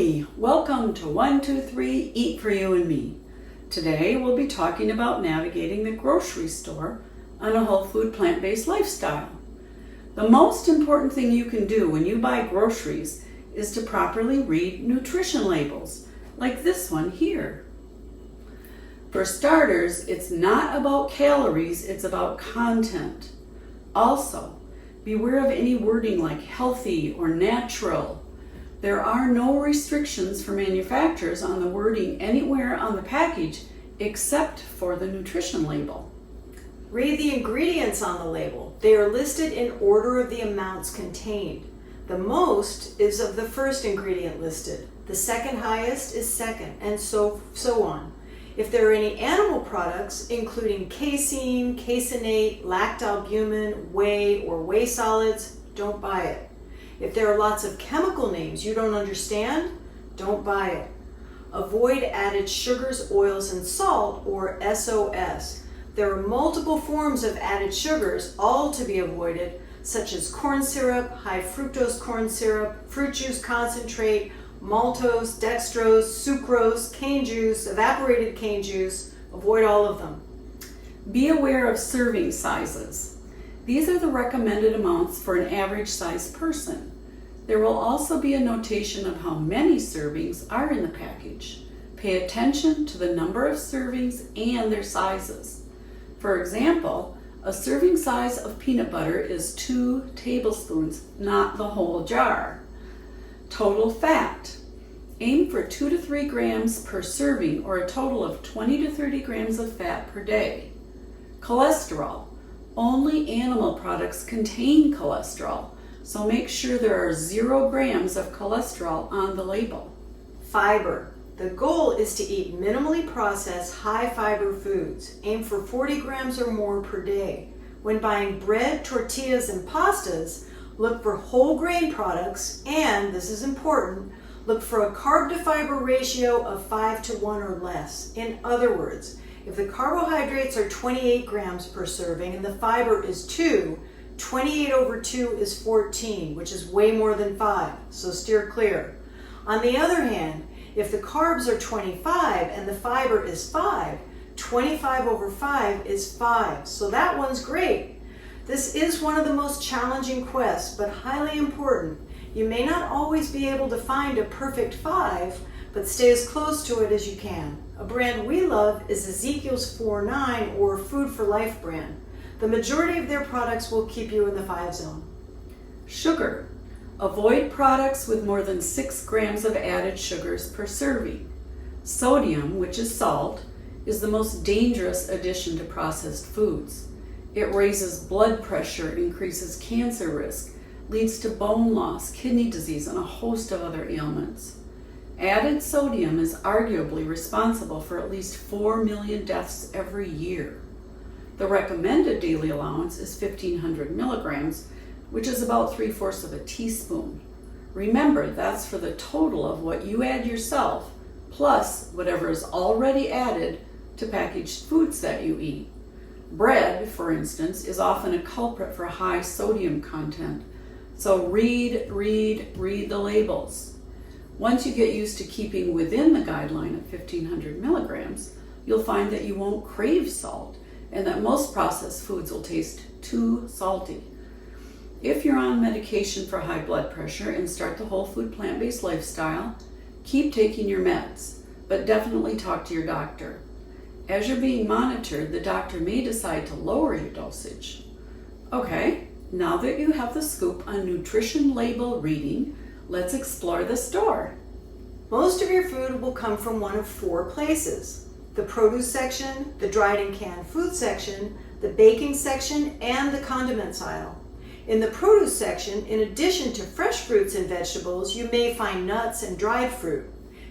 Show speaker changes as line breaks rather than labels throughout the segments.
Howdy! Welcome to 123 Eat for You and Me. Today we'll be talking about navigating the grocery store on a whole food plant-based lifestyle. The most important thing you can do when you buy groceries is to properly read nutrition labels, like this one here. For starters, it's not about calories, it's about content. Also, beware of any wording like healthy or natural. There are no restrictions for manufacturers on the wording anywhere on the package except for the nutrition label.
Read the ingredients on the label. They are listed in order of the amounts contained. The most is of the first ingredient listed. The second highest is second, and so on. If there are any animal products, including casein, caseinate, lactalbumin, whey, or whey solids, don't buy it. If there are lots of chemical names you don't understand, don't buy it. Avoid added sugars, oils, and salt, or SOS. There are multiple forms of added sugars, all to be avoided, such as corn syrup, high fructose corn syrup, fruit juice concentrate, maltose, dextrose, sucrose, cane juice, evaporated cane juice. Avoid all of them.
Be aware of serving sizes. These are the recommended amounts for an average sized person. There will also be a notation of how many servings are in the package. Pay attention to the number of servings and their sizes. For example, a serving size of peanut butter is 2 tablespoons, not the whole jar. Total fat. Aim for 2 to 3 grams per serving, or a total of 20 to 30 grams of fat per day. Cholesterol. Only animal products contain cholesterol, so make sure there are 0 grams of cholesterol on the label.
Fiber. The goal is to eat minimally processed, high fiber foods. Aim for 40 grams or more per day. When buying bread, tortillas, and pastas, look for whole grain products, and, this is important, look for a carb to fiber ratio of 5 to 1 or less. In other words, if the carbohydrates are 28 grams per serving and the fiber is 2, 28 over 2 is 14, which is way more than 5, so steer clear. On the other hand, if the carbs are 25 and the fiber is 5, 25 over 5 is 5, so that one's great. This is one of the most challenging quests, but highly important. You may not always be able to find a perfect 5, but stay as close to it as you can. A brand we love is Ezekiel's 4-9 or Food for Life brand. The majority of their products will keep you in the 5 zone.
Sugar. Avoid products with more than 6 grams of added sugars per serving. Sodium, which is salt, is the most dangerous addition to processed foods. It raises blood pressure, increases cancer risk, leads to bone loss, kidney disease, and a host of other ailments. Added sodium is arguably responsible for at least 4 million deaths every year. The recommended daily allowance is 1,500 milligrams, which is about 3/4 of a teaspoon. Remember, that's for the total of what you add yourself, plus whatever is already added to packaged foods that you eat. Bread, for instance, is often a culprit for high sodium content, so read the labels. Once you get used to keeping within the guideline of 1,500 milligrams, you'll find that you won't crave salt and that most processed foods will taste too salty. If you're on medication for high blood pressure and start the whole food plant-based lifestyle, keep taking your meds, but definitely talk to your doctor. As you're being monitored, the doctor may decide to lower your dosage. Okay, now that you have the scoop on nutrition label reading, let's explore the store.
Most of your food will come from one of 4 places: the produce section, the dried and canned food section, the baking section, and the condiments aisle. In the produce section, in addition to fresh fruits and vegetables, you may find nuts and dried fruit.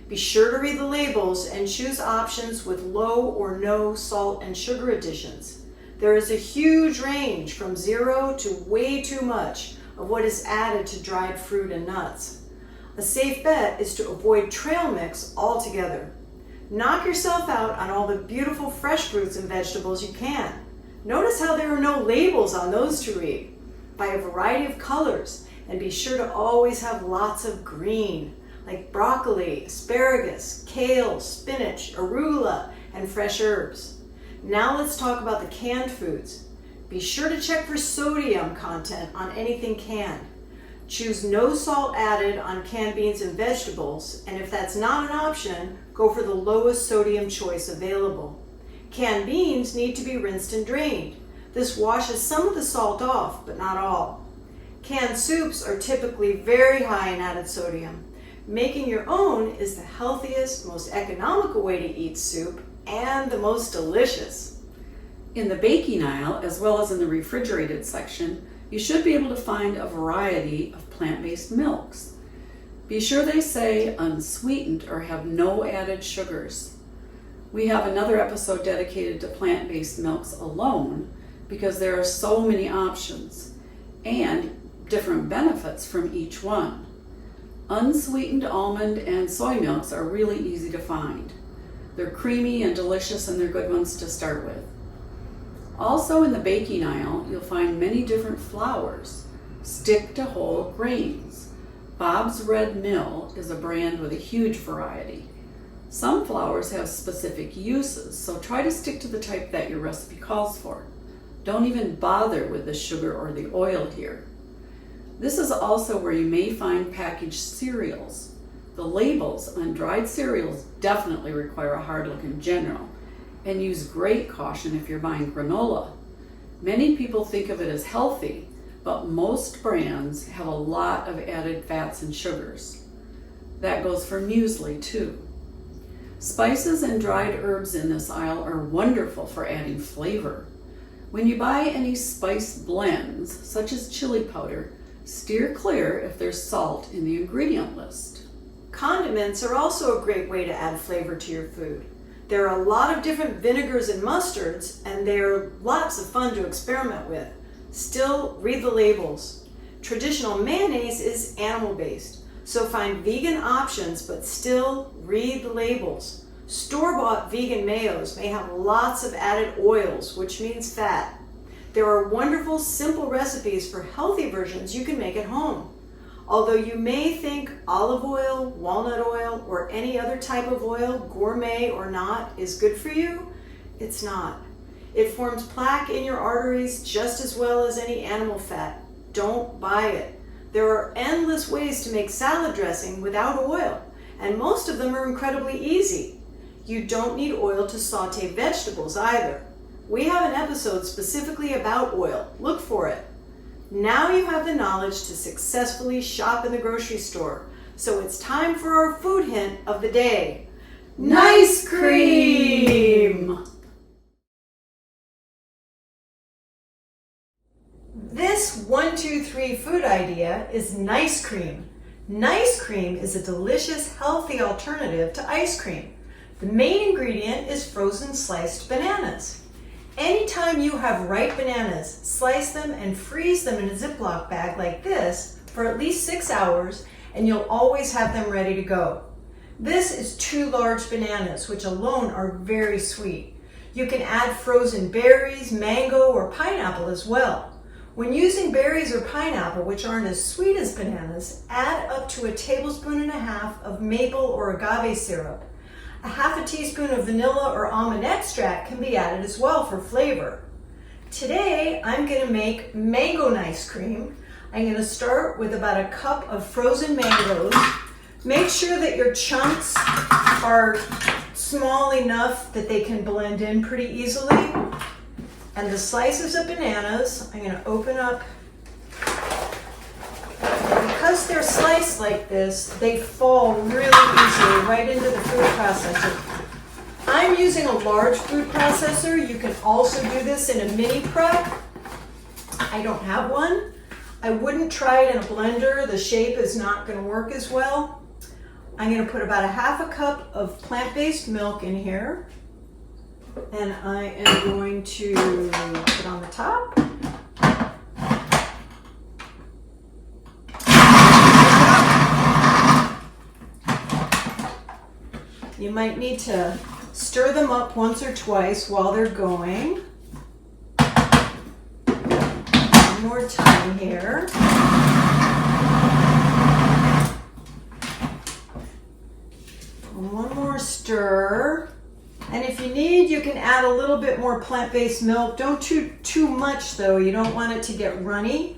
Be sure to read the labels and choose options with low or no salt and sugar additions. There is a huge range from 0 to way too much of what is added to dried fruit and nuts. A safe bet is to avoid trail mix altogether. Knock yourself out on all the beautiful fresh fruits and vegetables you can. Notice how there are no labels on those to read. Buy a variety of colors and be sure to always have lots of green. like broccoli, asparagus, kale, spinach, arugula, and fresh herbs. Now let's talk about the canned foods. Be sure to check for sodium content on anything canned. Choose no salt added on canned beans and vegetables, and if that's not an option, go for the lowest sodium choice available. Canned beans need to be rinsed and drained. This washes some of the salt off, but not all. Canned soups are typically very high in added sodium. Making your own is the healthiest, most economical way to eat soup, and the most delicious.
In the baking aisle, as well as in the refrigerated section, you should be able to find a variety of plant-based milks. Be sure they say unsweetened or have no added sugars. We have another episode dedicated to plant-based milks alone because there are so many options and different benefits from each one. Unsweetened almond and soy milks are really easy to find. They're creamy and delicious, and they're good ones to start with. Also in the baking aisle, you'll find many different flours. Stick to whole grains. Bob's Red Mill is a brand with a huge variety. Some flours have specific uses, so try to stick to the type that your recipe calls for. Don't even bother with the sugar or the oil here. This is also where you may find packaged cereals. The labels on dried cereals definitely require a hard look in general, and use great caution if you're buying granola. Many people think of it as healthy, but most brands have a lot of added fats and sugars. That goes for muesli too. Spices and dried herbs in this aisle are wonderful for adding flavor. When you buy any spice blends, such as chili powder, steer clear if there's salt in the ingredient list.
Condiments are also a great way to add flavor to your food. There are a lot of different vinegars and mustards, and they're lots of fun to experiment with. Still, read the labels. Traditional mayonnaise is animal-based, so find vegan options, but still read the labels. Store-bought vegan mayos may have lots of added oils, which means fat. There are wonderful, simple recipes for healthy versions you can make at home. Although you may think olive oil, walnut oil, or any other type of oil, gourmet or not, is good for you, it's not. It forms plaque in your arteries just as well as any animal fat. Don't buy it. There are endless ways to make salad dressing without oil, and most of them are incredibly easy. You don't need oil to saute vegetables either. We have an episode specifically about oil. Look for it. Now you have the knowledge to successfully shop in the grocery store. So it's time for our food hint of the day. Nice cream! This 1, 2, 3 food idea is Nice Cream. Nice Cream is a delicious, healthy alternative to ice cream. The main ingredient is frozen sliced bananas. Anytime you have ripe bananas, slice them and freeze them in a Ziploc bag like this for at least 6 hours, and you'll always have them ready to go. This is 2 large bananas, which alone are very sweet. You can add frozen berries, mango, or pineapple as well. When using berries or pineapple, which aren't as sweet as bananas, add up to 1.5 tablespoons of maple or agave syrup. 1/2 teaspoon of vanilla or almond extract can be added as well for flavor. Today, I'm going to make mango nice cream. I'm going to start with about 1 cup of frozen mangoes. Make sure that your chunks are small enough that they can blend in pretty easily. And the slices of bananas, I'm going to open up. Because they're sliced like this, they fall really easily right into the food processor. I'm using a large food processor. You can also do this in a mini prep. I don't have one. I wouldn't try it in a blender. The shape is not going to work as well. I'm going to put about 1/2 cup of plant-based milk in here. And I am going to put on the top. You might need to stir them up once or twice while they're going. One more time here. One more stir. And if you need, you can add a little bit more plant-based milk. Don't too much though. You don't want it to get runny.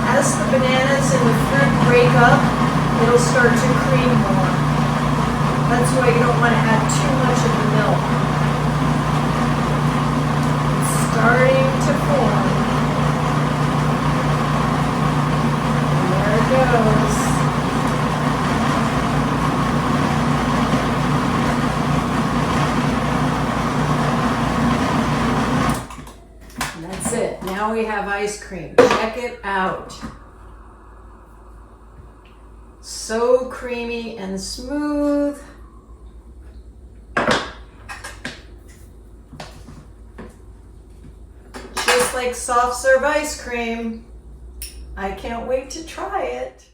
As the bananas and the fruit break up, it'll start to cream more. That's why you don't want to add too much of the milk. It's starting to form. There it goes. And that's it. Now we have ice cream. Check it out. So creamy and smooth. Just like soft serve ice cream. I can't wait to try it.